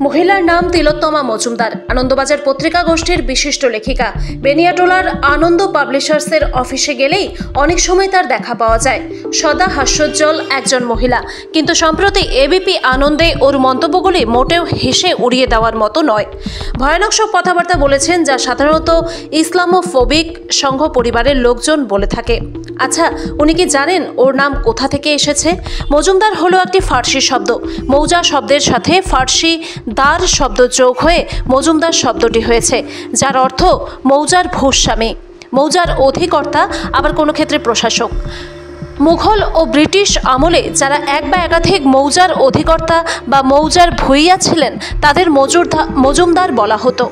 মহিলার নাম তিলোত্তমা মজুমদার, আনন্দবাজার পত্রিকা গোষ্ঠীর বিশিষ্ট লেখিকা। বেনিয়াটোলার আনন্দ পাবলিশার্সের অফিসে গেলেই অনেক সময় তার দেখা পাওয়া যায়। সদা হাস্যোজ্জ্বল একজন মহিলা, কিন্তু সম্প্রতি এবিপি আনন্দে ওর মন্তব্যগুলি মোটেও হেসে উড়িয়ে দেওয়ার মতো নয়। ভয়ানক সব কথাবার্তা বলেছেন, যা সাধারণত ইসলামোফোবিক সংঘ পরিবারের লোকজন বলে থাকে। আচ্ছা, উনি কি জানেন ওর নাম কোথা থেকে এসেছে? মজুমদার হলো একটি ফার্সি শব্দ। মৌজা শব্দের সাথে ফার্সি দার শব্দ যোগ হয়ে মজুমদার শব্দটি হয়েছে, যার অর্থ মৌজার ভূস্বামী, মৌজার অধিকর্তা, আবার কোনো ক্ষেত্রে প্রশাসক। মুঘল ও ব্রিটিশ আমলে যারা এক বা একাধিক মৌজার অধিকর্তা বা মৌজার ভূঁইয়া ছিলেন, তাদের মজুমদার বলা হতো।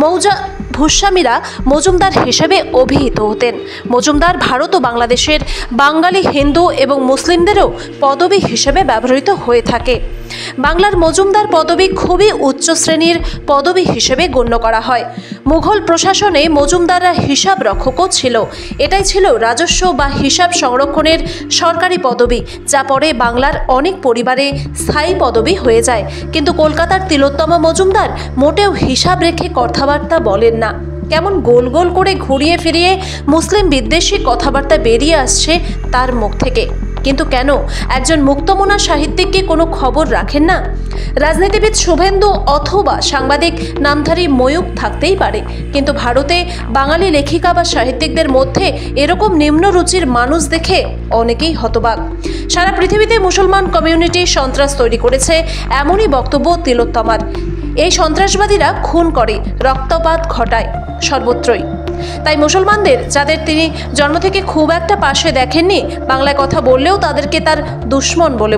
মৌজা ভূস্বামীরা মজুমদার হিসেবে অভিহিত হতেন। মজুমদার ভারত ও বাংলাদেশের বাঙালি, হিন্দু এবং মুসলিমদেরও পদবি হিসেবে ব্যবহৃত হয়ে থাকে। বাংলার মজুমদার পদবি খুবই উচ্চ শ্রেণীর পদবি হিসেবে গণ্য করা হয়। মুঘল প্রশাসনে মজুমদাররা হিসাব রক্ষকও ছিল। এটাই ছিল রাজস্ব বা হিসাব সংরক্ষণের সরকারি পদবি, যা পরে বাংলার অনেক পরিবারে স্থায়ী পদবি হয়ে যায়। কিন্তু কলকাতার তিলোত্তমা মজুমদার মোটেও হিসাব রেখে কথাবার্তা বলেন না। কেমন গোল গোল করে ঘুরিয়ে ফিরিয়ে মুসলিম বিদ্বেষী কথাবার্তা বেরিয়ে আসছে তার মুখ থেকে। কিন্তু কেন একজন মুক্তমনা সাহিত্যিক কি কোনো খবর রাখেন না? রাজনীতিবিদ শুভেন্দু অথবা সাংবাদিক নামধারী ময়ূক থাকতেই পারে, কিন্তু ভারতে বাঙালি লেখিকা বা সাহিত্যিকদের মধ্যে এরকম নিম্ন রুচির মানুষ দেখে অনেকেই হতবাক। সারা পৃথিবীতে মুসলমান কমিউনিটি সন্ত্রাস তৈরি করেছে, এমনই বক্তব্য তিলোত্তমার। এই সন্ত্রাসবাদীরা খুন করে, রক্তপাত ঘটায় সর্বত্রই। তাই মুসলমানদের, যাদের তিনি জন্ম থেকে খুব একটা পাশে দেখেননি, বাংলায় কথা বললেও তাদেরকে তার দুশ্মন বলে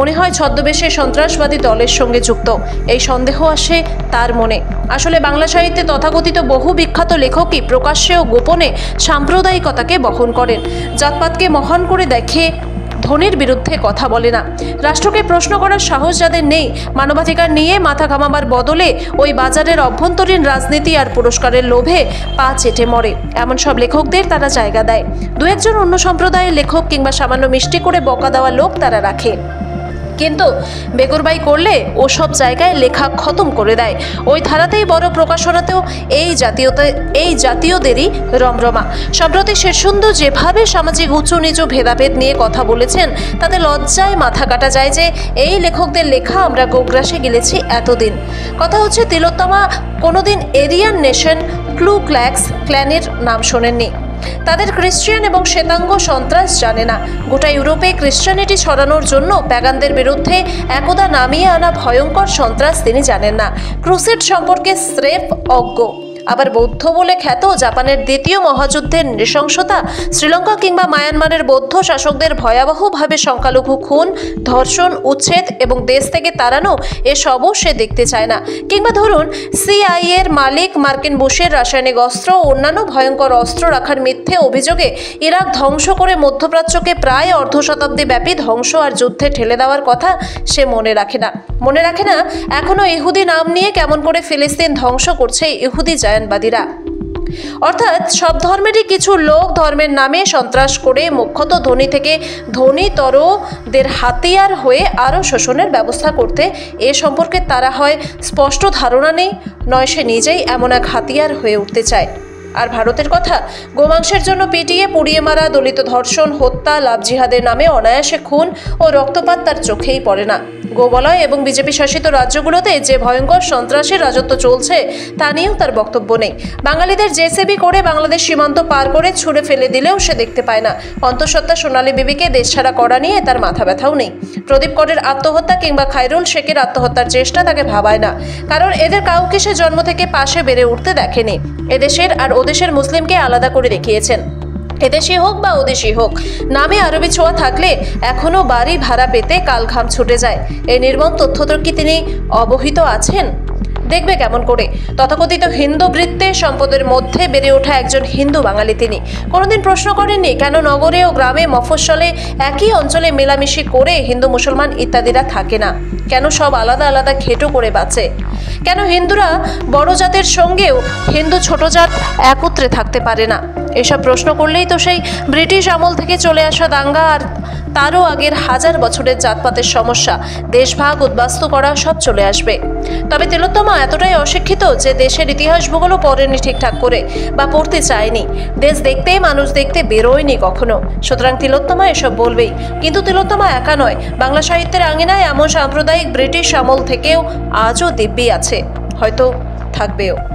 মনে হয় ছদ্মবেশে সন্ত্রাসবাদী দলের সঙ্গে যুক্ত। এই সন্দেহ আসে তার মনে। আসলে বাংলা সাহিত্যে তথাকথিত বহু বিখ্যাত লেখকই প্রকাশ্যে ও গোপনে সাম্প্রদায়িকতাকে বহন করেন। জাতপাতকে মহান করে দেখে ধনীর বিরুদ্ধে কথা বলে না। রাষ্ট্রকে প্রশ্ন করার সাহস যাদের নেই, মানবাধিকার নিয়ে মাথা ঘামাবার বদলে ওই বাজারের অভ্যন্তরীণ রাজনীতি আর পুরস্কারের লোভে পা চেটে মরে, এমন সব লেখকদের তারা জায়গা দেয়। দু একজন অন্য সম্প্রদায়ের লেখক কিংবা সামান্য মিষ্টি করে বকা দেওয়া লোক তারা রাখে, কিন্তু বেগরবাই করলে ওসব জায়গায় লেখা খতম করে দেয়। ওই ধারাতেই বড় প্রকাশনাতেও এই জাতীয়দেরই রমরমা। সম্প্রতি শেরসুন্দর যেভাবে সামাজিক উঁচু নিচু ভেদাভেদ নিয়ে কথা বলেছেন, তাতে লজ্জায় মাথা কাটা যায় যে এই লেখকদের লেখা আমরা গোগ্রাসে গিলেছি এতদিন। কথা হচ্ছে, তিলোত্তমা কোনোদিন এরিয়ান নেশন ক্লু ক্ল্যাক্স ক্ল্যানের নাম শোনেননি। তাদের খ্রিস্টান এবং শ্বেতাঙ্গ সন্ত্রাস জানে না। গোটা ইউরোপে খ্রিস্টানিটি ছড়ানোর জন্য প্যাগানদের বিরুদ্ধে একদা নামিয়ে আনা ভয়ঙ্কর সন্ত্রাস তিনি জানেন না। ক্রুসেড সম্পর্কে স্রেফ অজ্ঞ। আবার বৌদ্ধ বলে খ্যাত জাপানের দ্বিতীয় মহাযুদ্ধের নৃশংসতা, শ্রীলঙ্কা কিংবা মায়ানমারের বৌদ্ধ শাসকদের ভয়াবহভাবে সংখ্যালঘু খুন, ধর্ষণ, উচ্ছেদ এবং দেশ থেকে তাড়ানো, এসবও সে দেখতে চায় না। কিংবা ধরুন, সিআইএর মালিক মার্কিন বুশের রাসায়নিক অস্ত্র ও অন্যান্য ভয়ঙ্কর অস্ত্র রাখার মিথ্যে অভিযোগে ইরাক ধ্বংস করে মধ্যপ্রাচ্যকে প্রায় অর্ধ শতাব্দী ব্যাপী ধ্বংস আর যুদ্ধে ঠেলে দেওয়ার কথা সে মনে রাখে না এখনো ইহুদি নাম নিয়ে কেমন করে ফিলিস্তিন ধ্বংস করছে ইহুদি জায়নবাদীরা। অর্থাৎ সব ধর্মেরই কিছু লোক ধর্মের নামে সন্ত্রাস করে মুখ্যত ধনী থেকে ধনীতরদের হাতিয়ার হয়ে আরও শোষণের ব্যবস্থা করতে, এ সম্পর্কে তারা হয় স্পষ্ট ধারণা নেই, নয় সে নিজেই এমন এক হাতিয়ার হয়ে উঠতে চায়। আর ভারতের কথা, গোমাংসের জন্য পিটিয়ে পুড়িয়ে মারা, দলিত ধর্ষণ, হত্যা, লাভ জিহাদের নামে অনায়াসে খুন ও রক্তপাত তার চোখেই পড়ে না। গোবলয় এবং বিজেপি শাসিত রাজ্যগুলোতে যে ভয়ঙ্কর সন্ত্রাসের রাজত্ব চলছে, তা নিয়েও তার বক্তব্য নেই। বাঙালিদের জেসিবি করে বাংলাদেশ সীমান্ত পার করে ছুঁড়ে ফেলে দিলেও সে দেখতে পায় না। অন্তঃসত্ত্বা সোনালী বিবিকে দেশছাড়া করা নিয়ে তার মাথা ব্যথাও নেই। প্রদীপ করের আত্মহত্যা কিংবা খায়রুল শেখের আত্মহত্যার চেষ্টা তাকে ভাবায় না, কারণ এদের কাউকে সে জন্ম থেকে পাশে বেড়ে উঠতে দেখেনি। এদেশের আর ওদেশের মুসলিমকে আলাদা করে দেখিয়েছেন। এদেশি হোক বা ওদেশি হোক, নামে আরবি ছোঁয়া থাকলে এখনও বাড়ি ভাড়া পেতে কাল ঘাম ছুটে যায়। এই নির্মম তথ্যতো কি তিনি অবহিত আছেন? দেখবে কেমন করে? তথাকথিত হিন্দু বৃত্তে সম্পদের মধ্যে বেড়ে ওঠা একজন হিন্দু বাঙালি তিনি কোনোদিন প্রশ্ন করেননি কেন নগরে ও গ্রামে মফস্বলে একই অঞ্চলে মেলামেশি করে হিন্দু মুসলমান ইত্যাদিরা থাকে না? কেন সব আলাদা আলাদা ঘেঁটো করে বাঁচে? কেন হিন্দুরা বড় জাতের সঙ্গেও হিন্দু ছোট জাত একত্রে থাকতে পারে না? এসব প্রশ্ন করলেই তো সেই ব্রিটিশ আমল থেকে চলে আসা দাঙ্গা আর তারও আগের হাজার বছরের জাতপাতের সমস্যা, দেশভাগ, উদ্বাস্তু করা সব চলে আসবে। তবে তিলোত্তমা এতটাই অশিক্ষিত যে দেশের ইতিহাস ভূগোলও পড়েনি ঠিকঠাক করে বা পড়তে চায়নি। দেশ দেখতে, মানুষ দেখতে বেরোয়নি কখনো। সুতরাং তিলোত্তমা এসব বলবেই। কিন্তু তিলোত্তমা একা নয়, বাংলা সাহিত্যের আঙিনায় এমন সাম্প্রদায়িক ব্রিটিশ আমল থেকেও আজও দিব্যি আছে, হয়তো থাকবেও।